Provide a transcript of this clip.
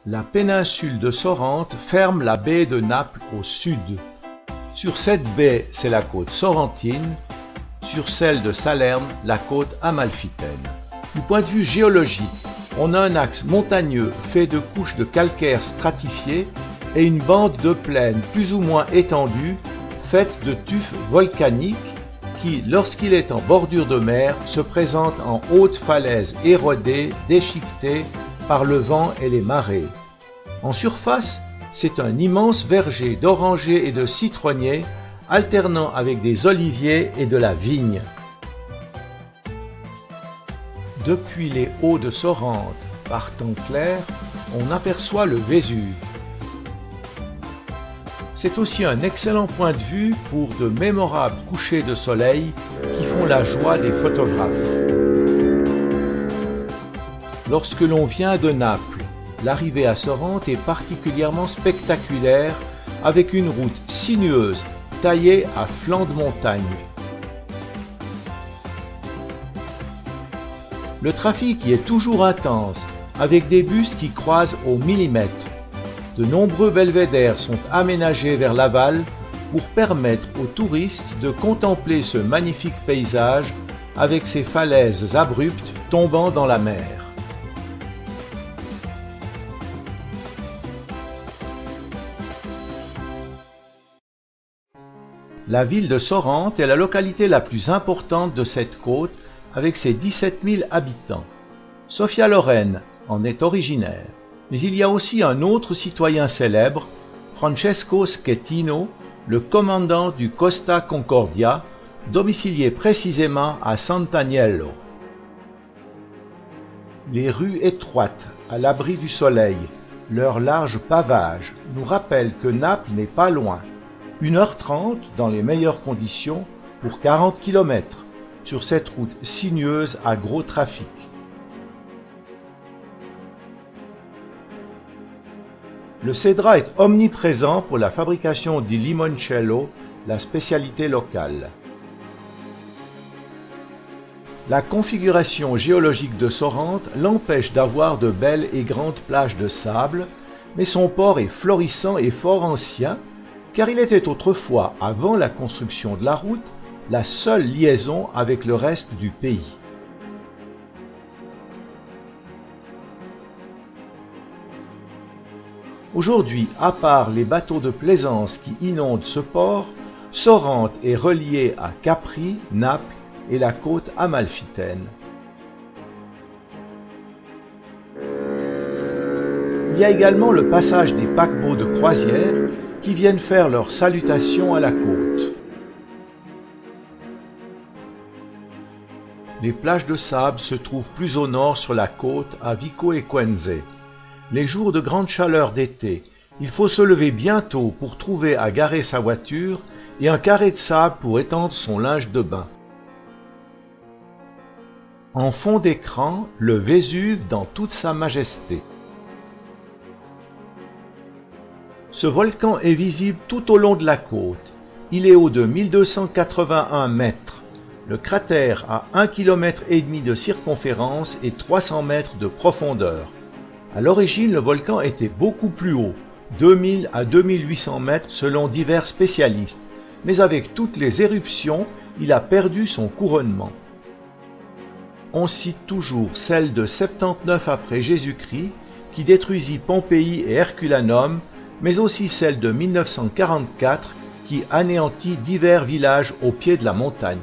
La péninsule de Sorrente ferme la baie de Naples au sud. Sur cette baie, c'est la côte sorrentine, sur celle de Salerne, la côte amalfitaine. Du point de vue géologique, on a un axe montagneux fait de couches de calcaire stratifiées et une bande de plaine plus ou moins étendue, faite de tufs volcaniques qui, lorsqu'il est en bordure de mer, se présente en hautes falaises érodées, déchiquetées par le vent et les marées. En surface, c'est un immense verger d'orangers et de citronniers, alternant avec des oliviers et de la vigne. Depuis les hauts de Sorrente, par temps clair, on aperçoit le Vésuve. C'est aussi un excellent point de vue pour de mémorables couchers de soleil qui font la joie des photographes. Lorsque l'on vient de Naples, l'arrivée à Sorrente est particulièrement spectaculaire avec une route sinueuse taillée à flanc de montagne. Le trafic y est toujours intense avec des bus qui croisent au millimètre. De nombreux belvédères sont aménagés vers l'aval pour permettre aux touristes de contempler ce magnifique paysage avec ses falaises abruptes tombant dans la mer. La ville de Sorrente est la localité la plus importante de cette côte avec ses 17 000 habitants. Sophia Loren en est originaire. Mais il y a aussi un autre citoyen célèbre, Francesco Schettino, le commandant du Costa Concordia, domicilié précisément à Sant'Agnello. Les rues étroites, à l'abri du soleil, leur large pavage nous rappellent que Naples n'est pas loin. 1h30 dans les meilleures conditions pour 40 km sur cette route sinueuse à gros trafic. Le cédrat est omniprésent pour la fabrication du limoncello, la spécialité locale. La configuration géologique de Sorrente l'empêche d'avoir de belles et grandes plages de sable, mais son port est florissant et fort ancien, car il était autrefois, avant la construction de la route, la seule liaison avec le reste du pays. Aujourd'hui, à part les bateaux de plaisance qui inondent ce port, Sorrente est reliée à Capri, Naples et la côte amalfitaine. Il y a également le passage des paquebots de croisière qui viennent faire leur salutation à la côte. Les plages de sable se trouvent plus au nord sur la côte à Vico Equense. Les jours de grande chaleur d'été, il faut se lever bien tôt pour trouver à garer sa voiture et un carré de sable pour étendre son linge de bain. En fond d'écran, le Vésuve dans toute sa majesté. Ce volcan est visible tout au long de la côte. Il est haut de 1281 mètres. Le cratère a 1,5 km de circonférence et 300 mètres de profondeur. À l'origine, le volcan était beaucoup plus haut, 2000 à 2800 mètres selon divers spécialistes, mais avec toutes les éruptions, il a perdu son couronnement. On cite toujours celle de 79 après Jésus-Christ, qui détruisit Pompéi et Herculanum, mais aussi celle de 1944, qui anéantit divers villages au pied de la montagne.